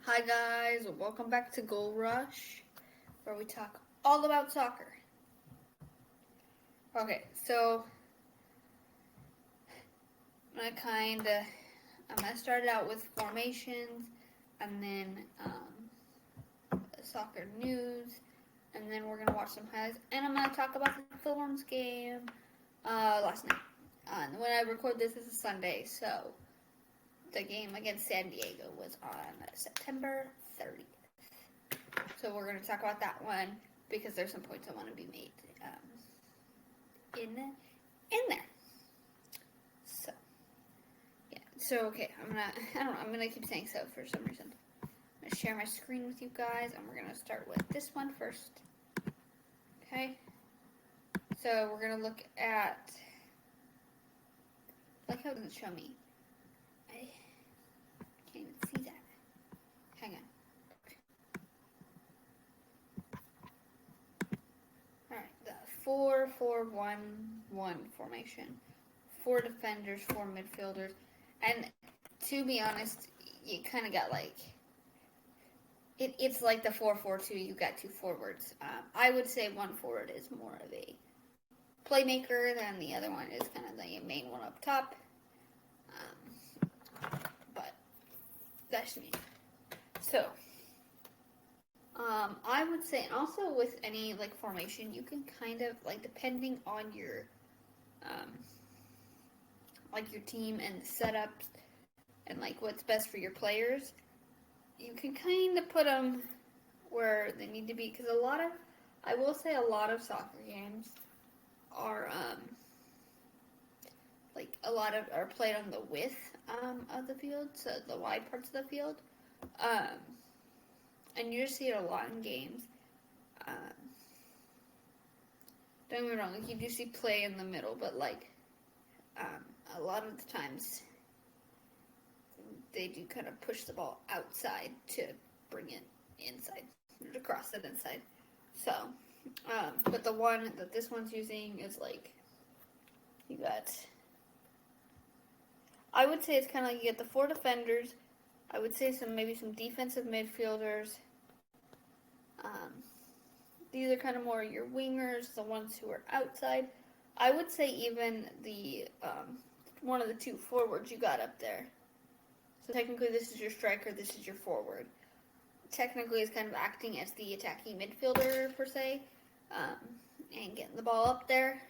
Hi guys, welcome back to Goal Rush, where we talk all about soccer. Okay, so I'm gonna start it out with formations, and then soccer news, and then we're gonna watch some highlights, and I'm gonna talk about the Thorns game last night. And when I record this is a Sunday, so the game against San Diego was on September 30th. So we're going to talk about that one because there's some points I want to be made in there. So yeah. So okay, I'm gonna keep saying so for some reason. I'm gonna share my screen with you guys, and we're gonna start with this one first. Okay. So we're gonna look at. Like how it doesn't show me. I can't even see that. Hang on. Alright, the 4-4-1-1 formation. 4 defenders, 4 midfielders. And to be honest, you kind of got like... It's like the 4-4-2, you got 2 forwards. I would say one forward is more of a playmaker, than the other one is kind of the main one up top. But that's me. So... I would say, and also with any like formation, you can kind of like depending on your, like your team and the setups, and like what's best for your players, you can kind of put them where they need to be. Because I will say, a lot of soccer games are are played on the width of the field, so the wide parts of the field. And you just see it a lot in games. Don't get me wrong, like you do see play in the middle, but like a lot of the times they do kind of push the ball outside to bring it inside, to cross it inside. So, but the one that this one's using is like, you got, I would say it's kind of like you get the 4 defenders. I would say maybe some defensive midfielders. These are kind of more your wingers, the ones who are outside. I would say even the one of the 2 forwards you got up there. So technically this is your striker, this is your forward. Technically it's kind of acting as the attacking midfielder per se, and getting the ball up there.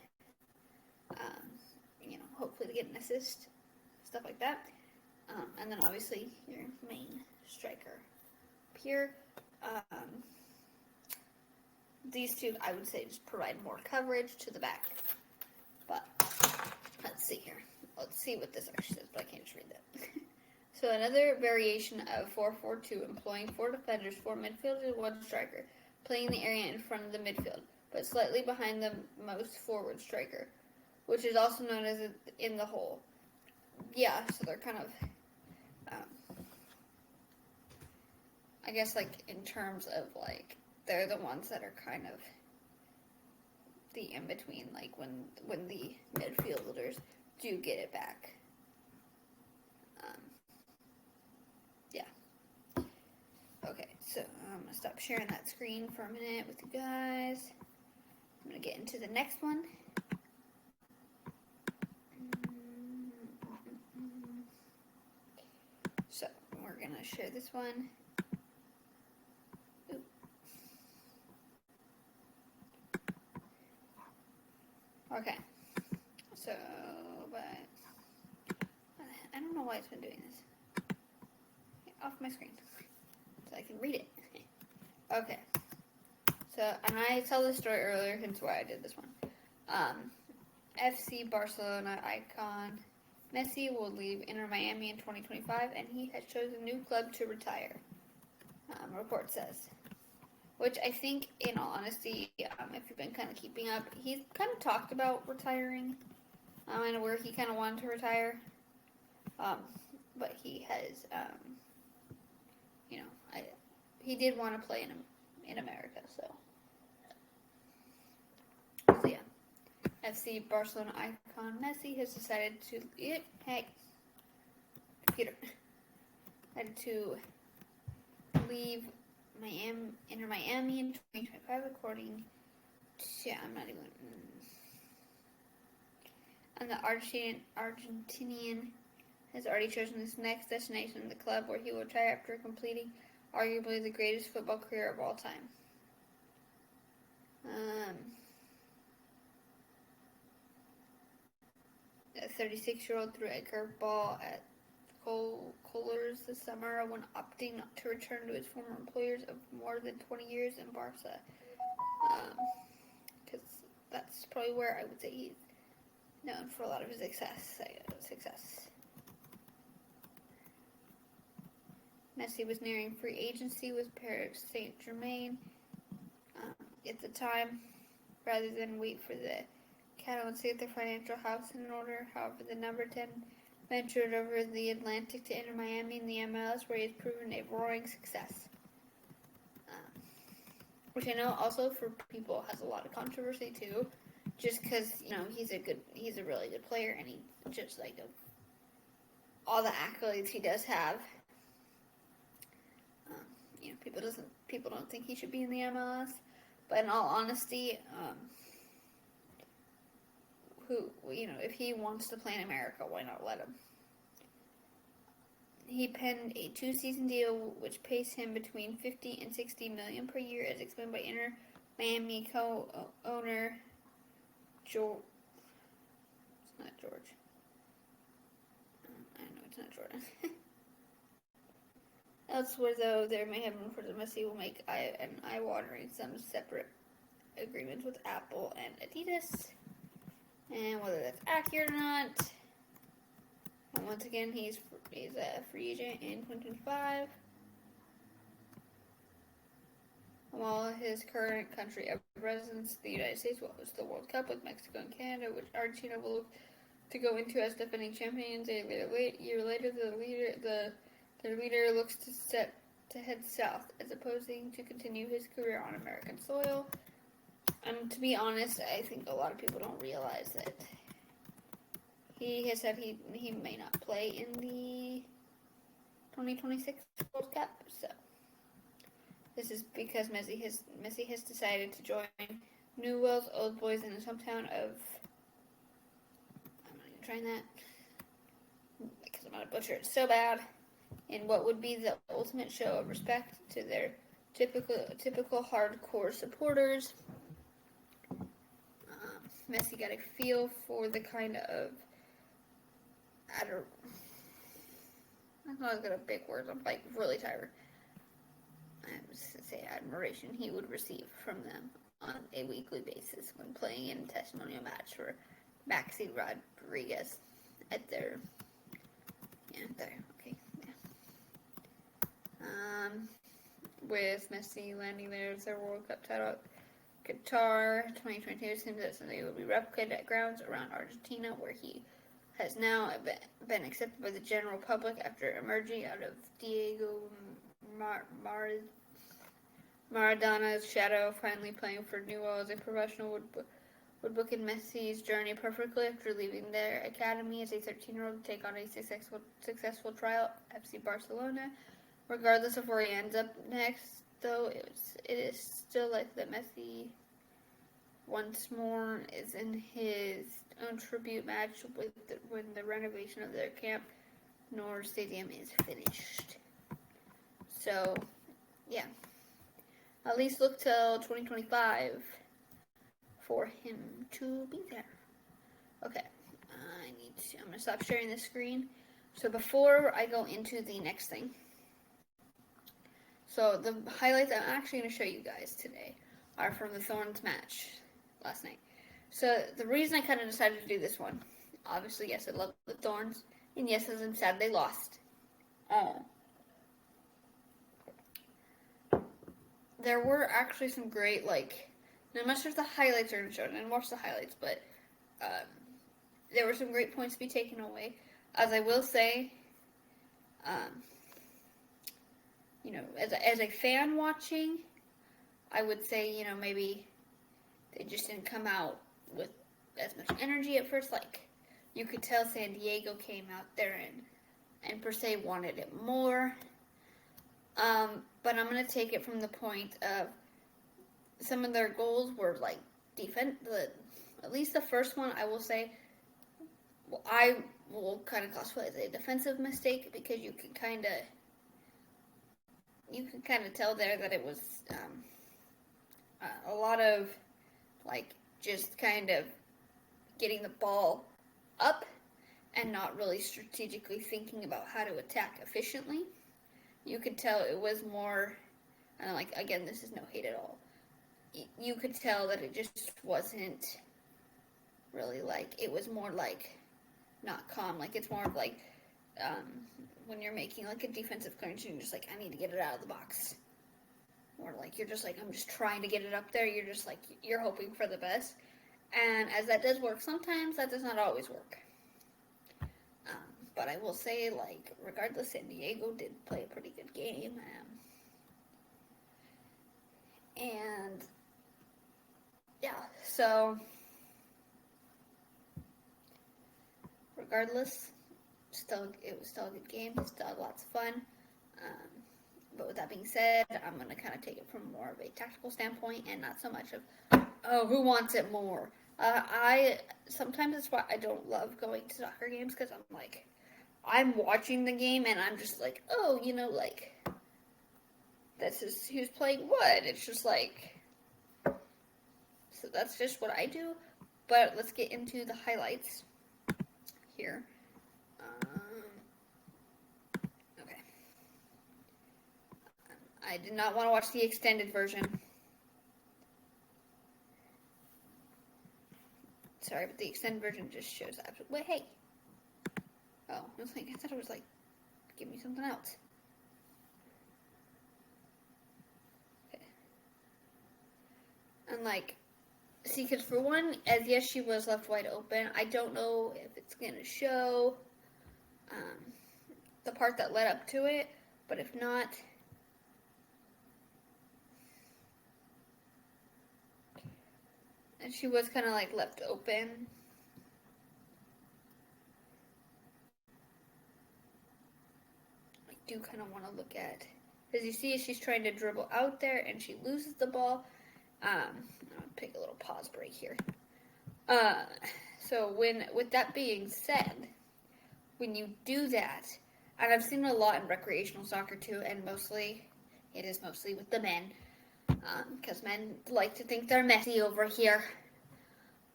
Hopefully to get an assist, stuff like that. And then obviously your main striker up here. These 2, I would say, just provide more coverage to the back. But let's see here. Let's see what this actually says, but I can't just read that. So another variation of 4-4-2, employing 4 defenders, 4 midfielders, 1 striker, playing the area in front of the midfield, but slightly behind the most forward striker, which is also known as in the hole. Yeah, so they're kind of, I guess, like, in terms of, like, they're the ones that are kind of the in-between, like, when the midfielders do get it back. Yeah. Okay, so I'm going to stop sharing that screen for a minute with you guys. I'm going to get into the next one. So, we're going to share this one. Okay, so, but I don't know why it's been doing this. Get off my screen so I can read it. Okay, so, and I told this story earlier, hence why I did this one. FC Barcelona icon Messi will leave Inter Miami in 2025, and he has chosen a new club to retire, report says. Which I think, in all honesty, if you've been kind of keeping up, he's kind of talked about retiring, and where he kind of wanted to retire. But he has, he did want to play in America, so yeah. FC Barcelona icon Messi has decided to, computer, decided to leave enter Miami in 2025, according to, I'm not even, and the Argentinian has already chosen his next destination, the club where he will retire after completing arguably the greatest football career of all time. A 36-year-old threw a curveball at Kohlers this summer when opting not to return to his former employers of more than 20 years in Barca. Because that's probably where I would say he's known for a lot of his success. Messi was nearing free agency with Paris Saint-Germain at the time, rather than wait for the Catalans to get their financial house in order. However, the number 10 ventured over the Atlantic to enter Miami in the MLS, where he has proven a roaring success. Which I know also for people has a lot of controversy too, just because he's a really good player, and he just all the accolades he does have. People don't think he should be in the MLS, but in all honesty, if he wants to play in America, why not let him? He penned a 2-season deal which pays him between $50 and $60 million per year, as explained by Inter Miami co-owner George. It's not George. I know it's not Jordan. Elsewhere, though, there may have been reports that Messi will make an eye-watering some separate agreements with Apple and Adidas, and whether that's accurate or not. And once again, he's a free agent in 2025. While his current country of residence, the United States, will host the World Cup with Mexico and Canada, which Argentina will look to go into as defending champions. A year later, the leader looks to head south, as opposing to continue his career on American soil. And to be honest, I think a lot of people don't realize that he has said he may not play in the 2026 World Cup. So this is because Messi has decided to join Newell's Old Boys in his hometown of. I'm not even trying that because I'm gonna butcher it so bad. In what would be the ultimate show of respect to their typical hardcore supporters. Messi got a feel for the kind of I'm not good at big words. I'm really tired. I'm just gonna say admiration he would receive from them on a weekly basis when playing in a testimonial match for Maxi Rodriguez at their with Messi landing their World Cup title Qatar 2022, it seems that something will be replicated at grounds around Argentina, where he has now been accepted by the general public after emerging out of Diego Maradona's shadow. Finally playing for Newell's as a professional would book in Messi's journey perfectly after leaving their academy as a 13-year-old to take on a successful trial at FC Barcelona. Regardless of where he ends up next, though, it is still likely that Messi once more is in his own tribute match when the renovation of their Camp Nou Stadium is finished. So, yeah. At least look till 2025 for him to be there. Okay. I'm going to stop sharing the screen. So before I go into the next thing, so the highlights I'm actually going to show you guys today are from the Thorns match last night. So the reason I kind of decided to do this one, obviously, yes, I love the Thorns, and yes, I'm sad they lost. There were actually some great, I'm not sure if the highlights are going to show it. I didn't watch the highlights, but there were some great points to be taken away. As I will say, as a fan watching, I would say, maybe they just didn't come out with as much energy at first. You could tell San Diego came out there and per se wanted it more. But I'm gonna take it from the point of some of their goals were like defense. At least the first one, I will say, well, I will kind of classify as a defensive mistake because you can kind of tell there that it was a lot of like just kind of getting the ball up and not really strategically thinking about how to attack efficiently. You could tell it was more, and like again, this is no hate at all. You could tell that it just wasn't really like, it was more like not calm. Like it's more of like when you're making like a defensive clearance, you're just like, I need to get it out of the box. Or like you're just like, I'm just trying to get it up there. You're just like, you're hoping for the best. And as that does work sometimes, that does not always work. But I will say, like, regardless, San Diego did play a pretty good game. And yeah, so regardless, it was still a good game. Still had lots of fun. But with that being said, I'm going to kind of take it from more of a tactical standpoint and not so much of, oh, who wants it more? Sometimes that's why I don't love going to soccer games, because I'm like, I'm watching the game and I'm just like, oh, like, this is who's playing what. It's just like, so that's just what I do. But let's get into the highlights here. Okay. I did not want to watch the extended version. Sorry, but the extended version just shows up. Wait, hey. Oh, I thought it was like, give me something else. Okay. And like, see, because for one, as yes, she was left wide open. I don't know if it's gonna show the part that led up to it, but if not, and she was kind of like left open. I do kind of want to look at, as you see, she's trying to dribble out there and she loses the ball. I'll take a little pause break here. So with that being said, when you do that, and I've seen it a lot in recreational soccer too, and it is mostly with the men, because men like to think they're messy over here.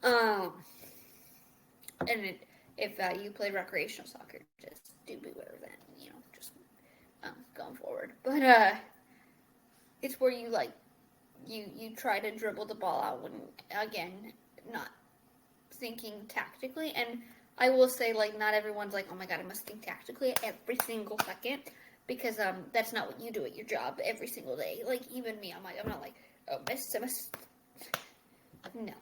And if you play recreational soccer, just do beware of that, just going forward. But it's where you like, you try to dribble the ball out when, again, not thinking tactically. And I will say, like, not everyone's like, oh my god, I must think tactically every single second, because that's not what you do at your job every single day. Like, even me, I'm not like, oh, miss. No.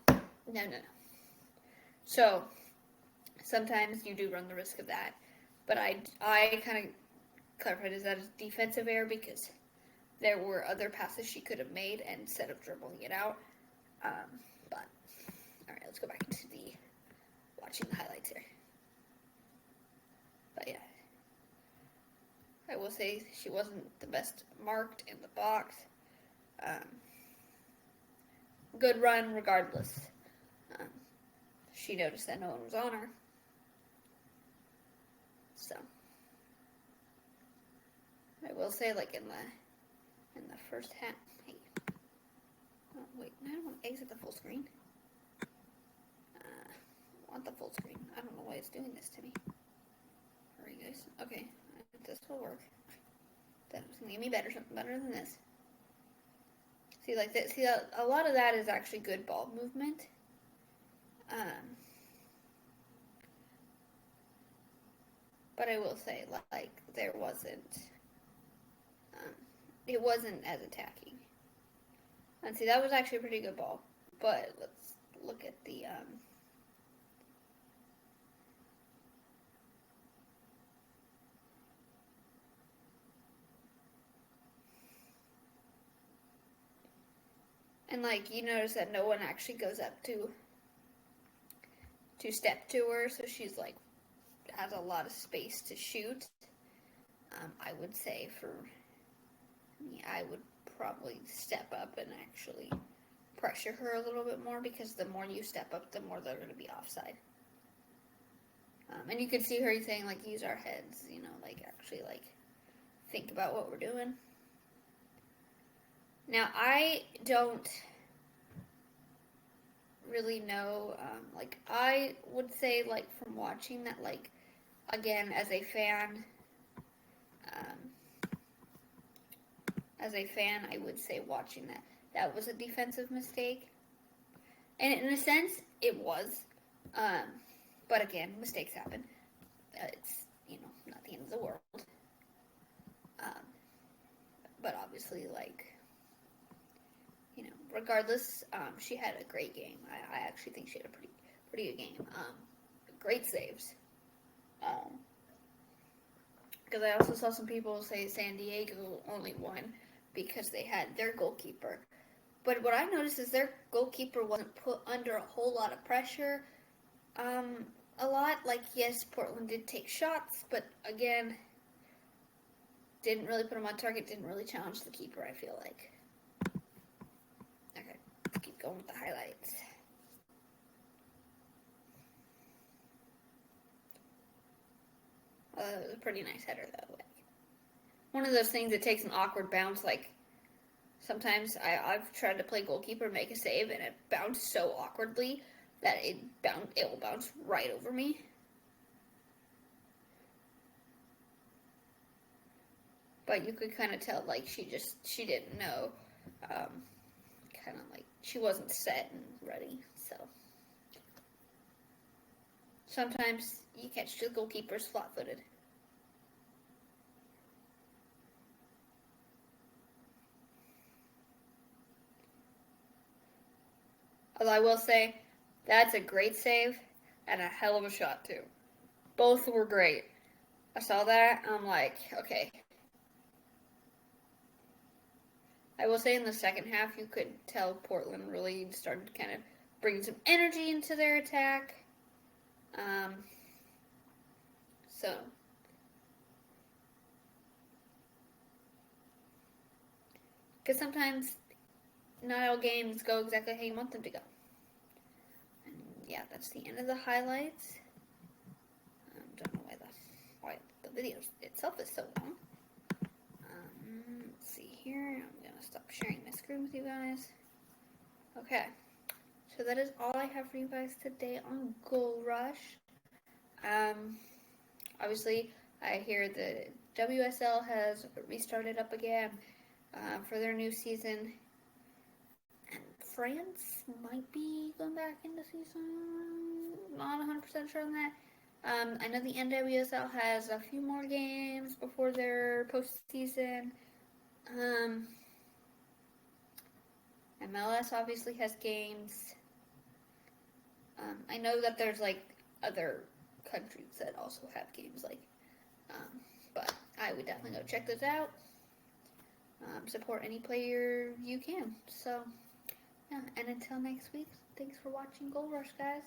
So sometimes you do run the risk of that, but I kind of clarified as that as defensive error, because there were other passes she could have made instead of dribbling it out. But all right, let's go back to the watching the highlights here. But yeah, I will say she wasn't the best marked in the box. Good run regardless. She noticed that no one was on her. So I will say, like, in the first half. Hey. Oh, wait, I don't want to exit the full screen. I want the full screen. I don't know why it's doing this to me. Alright, guys. Okay, this will work. That's gonna give me something better than this. See, like that. See, a lot of that is actually good ball movement. But I will say, like, there wasn't. It wasn't as attacking. And see, that was actually a pretty good ball. But let's look at the and like, you notice that no one actually goes up to step to her, so she's like has a lot of space to shoot. I would say for yeah, I would probably step up and actually pressure her a little bit more, because the more you step up, the more they're going to be offside. And you could see her saying, like, use our heads, like, actually, like, think about what we're doing. Now, I don't really know, like, I would say, like, from watching that, like, again, as a fan, I would say watching that was a defensive mistake. And in a sense, it was. But again, mistakes happen. It's, not the end of the world. Um, but obviously, like, regardless, she had a great game. I actually think she had a pretty good game. Great saves. Because I also saw some people say San Diego only won because they had their goalkeeper. But what I noticed is their goalkeeper wasn't put under a whole lot of pressure. A lot. Like, yes, Portland did take shots, but again, didn't really put them on target, didn't really challenge the keeper, I feel like. Okay, let's keep going with the highlights. It was a pretty nice header, though. Like, one of those things that takes an awkward bounce. Like, sometimes I've tried to play goalkeeper, make a save, and it bounced so awkwardly that it will bounce right over me. But you could kind of tell, like, she didn't know. Kind of like she wasn't set and ready. So sometimes you catch the goalkeepers flat-footed. Although I will say, that's a great save and a hell of a shot, too. Both were great. I saw that, and I'm like, okay. I will say in the second half, you could tell Portland really started kind of bringing some energy into their attack. So, because sometimes not all games go exactly how you want them to go. And yeah, that's the end of the highlights. Don't know why the video itself is so long. Let's see here. I'm gonna stop sharing my screen with you guys. Okay, so that is all I have for you guys today on Goal Rush. Obviously, I hear the WSL has restarted up again for their new season, and France might be going back into season. Not 100% sure on that. I know the NWSL has a few more games before their postseason. MLS obviously has games. I know that there's like other countries that also have games, like, but I would definitely go check those out. Support any player you can. So, yeah, and until next week, thanks for watching Gold Rush, guys.